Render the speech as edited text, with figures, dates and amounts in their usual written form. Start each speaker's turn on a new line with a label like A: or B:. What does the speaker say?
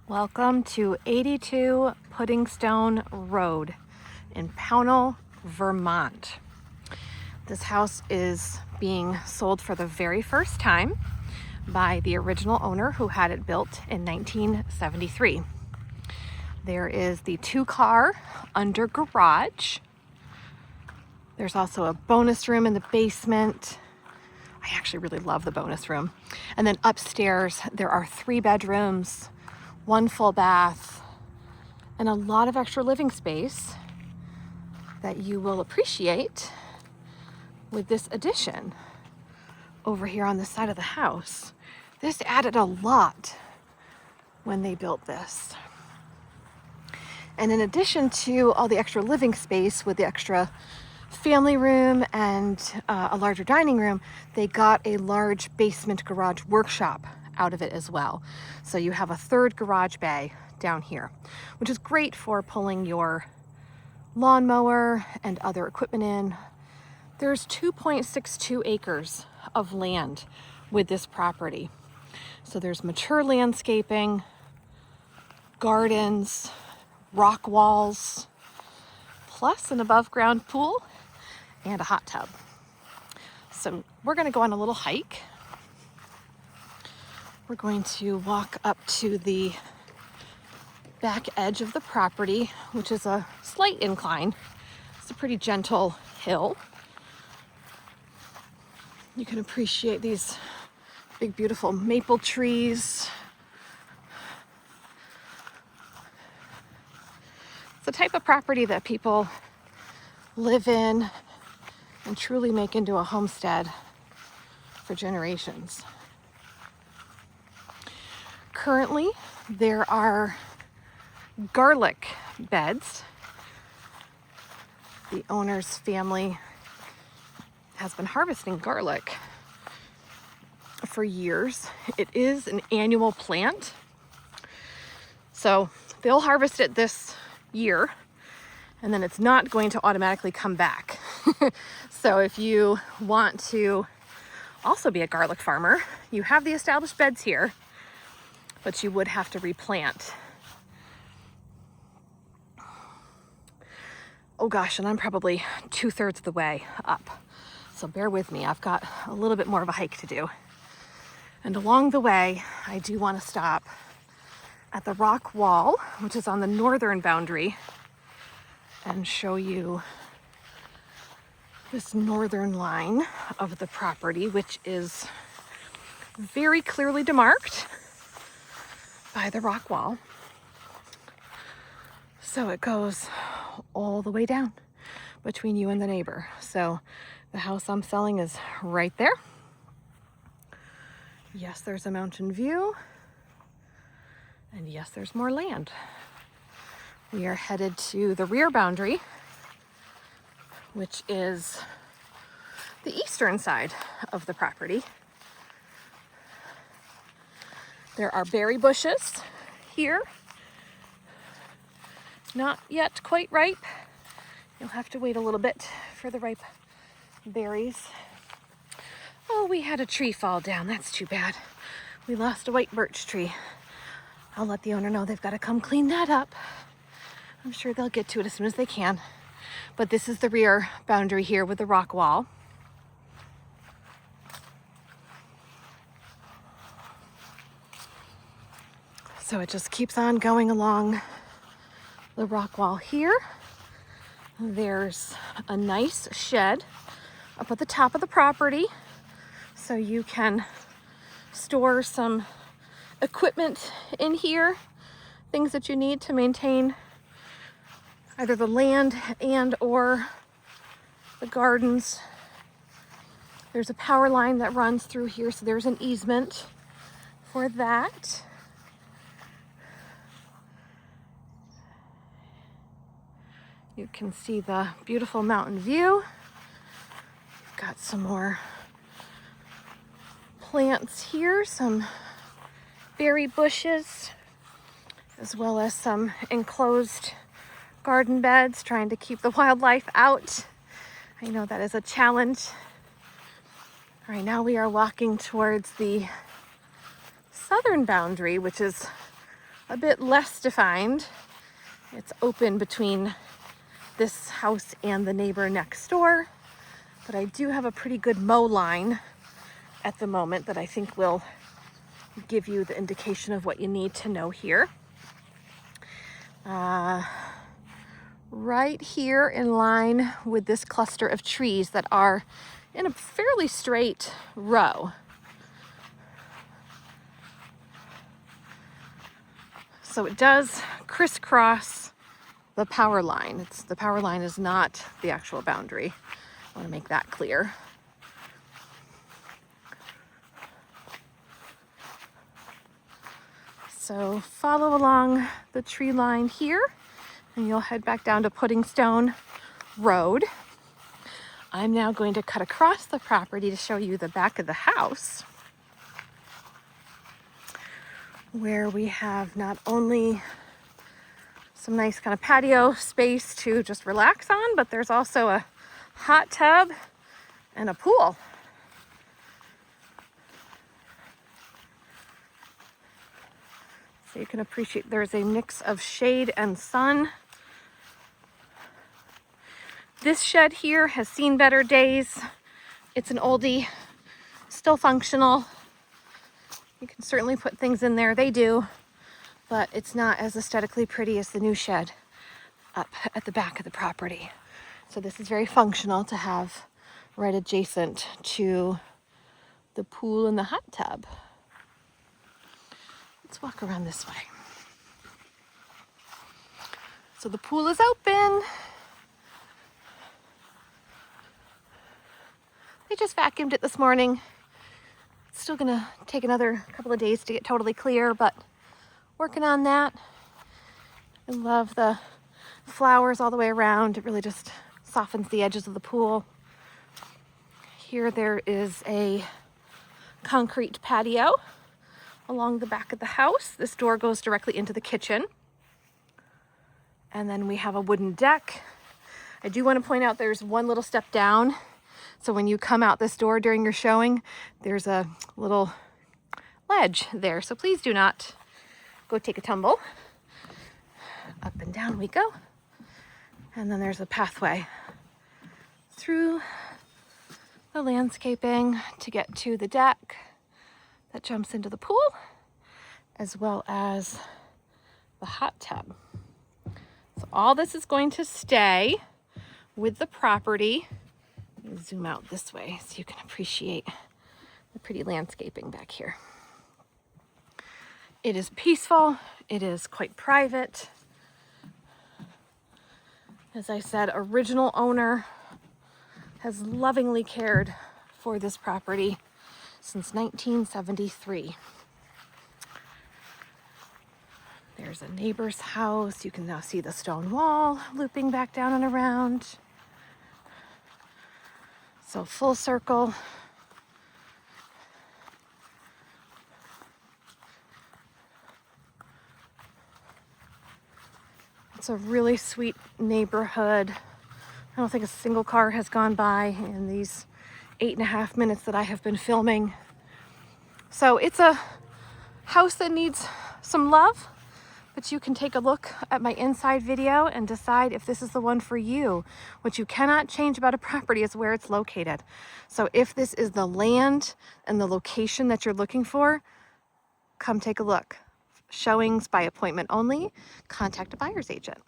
A: Welcome to 82 Puddingstone Road in Pownal, Vermont. This house is being sold for the very first time by the original owner who had it built in 1973. There is the 2-car under garage. There's also a bonus room in the basement. I actually really love the bonus room. And then upstairs, there are 3 bedrooms, 1 full bath, and a lot of extra living space that you will appreciate with this addition over here on the side of the house. This added a lot when they built this. And in addition to all the extra living space with the extra family room and a larger dining room, they got a large basement garage workshop out of it as well. So you have a 3rd garage bay down here, which is great for pulling your lawnmower and other equipment in. There's 2.62 acres of land with this property. So there's mature landscaping, gardens, rock walls, plus an above ground pool and a hot tub. So we're going to go on a little hike. We're going to walk up to the back edge of the property, which is a slight incline. It's a pretty gentle hill. You can appreciate these big, beautiful maple trees. It's the type of property that people live in and truly make into a homestead for generations. Currently, there are garlic beds. The owner's family has been harvesting garlic for years. It is an annual plant, so they'll harvest it this year, and then it's not going to automatically come back. So if you want to also be a garlic farmer, you have the established beds here, but you would have to replant. Oh gosh, and I'm probably 2/3 of the way up. So bear with me, I've got a little bit more of a hike to do. And along the way, I do want to stop at the rock wall, which is on the northern boundary, and show you this northern line of the property, which is very clearly demarked by the rock wall. So it goes all the way down between you and the neighbor. So the house I'm selling is right there. Yes, there's a mountain view. And yes, there's more land. We are headed to the rear boundary, which is the eastern side of the property. There are berry bushes here. Not yet quite ripe. You'll have to wait a little bit for the ripe berries. Oh, we had a tree fall down. That's too bad. We lost a white birch tree. I'll let the owner know they've got to come clean that up. I'm sure they'll get to it as soon as they can. But this is the rear boundary here with the rock wall. So it just keeps on going along the rock wall here. There's a nice shed up at the top of the property, so you can store some equipment in here, things that you need to maintain either the land and or the gardens. There's a power line that runs through here, so there's an easement for that. You can see the beautiful mountain view. Got some more plants here, some berry bushes, as well as some enclosed garden beds, trying to keep the wildlife out. I know that is a challenge. All right, now we are walking towards the southern boundary, which is a bit less defined. It's open between this house and the neighbor next door, but I do have a pretty good mow line at the moment that I think will give you the indication of what you need to know here. Right here in line with this cluster of trees that are in a fairly straight row. So it does crisscross the power line. The power line is not the actual boundary. I want to make that clear. So follow along the tree line here, and you'll head back down to Puddingstone Road. I'm now going to cut across the property to show you the back of the house, where we have not only some nice kind of patio space to just relax on, but there's also a hot tub and a pool. So you can appreciate there's a mix of shade and sun. This shed here has seen better days. It's an oldie, still functional. You can certainly put things in there, they do, but it's not as aesthetically pretty as the new shed up at the back of the property. So this is very functional to have right adjacent to the pool and the hot tub. Let's walk around this way. So the pool is open. They just vacuumed it this morning. It's still gonna take another couple of days to get totally clear, but working on that. I love the flowers all the way around. It really just softens the edges of the pool. Here there is a concrete patio along the back of the house. This door goes directly into the kitchen. And then we have a wooden deck. I do want to point out there's one little step down. So when you come out this door during your showing, there's a little ledge there. So please do not go take a tumble. Up and down we go. And then there's a pathway through the landscaping to get to the deck that jumps into the pool, as well as the hot tub. So all this is going to stay with the property. Let me zoom out this way so you can appreciate the pretty landscaping back here. It is peaceful. It is quite private. As I said, original owner has lovingly cared for this property since 1973. There's a neighbor's house. You can now see the stone wall looping back down and around. So full circle. It's a really sweet neighborhood. I don't think a single car has gone by in these 8.5 minutes that I have been filming. So it's a house that needs some love, but you can take a look at my inside video and decide if this is the one for you. What you cannot change about a property is where it's located. So if this is the land and the location that you're looking for, come take a look. Showings by appointment only. Contact a buyer's agent.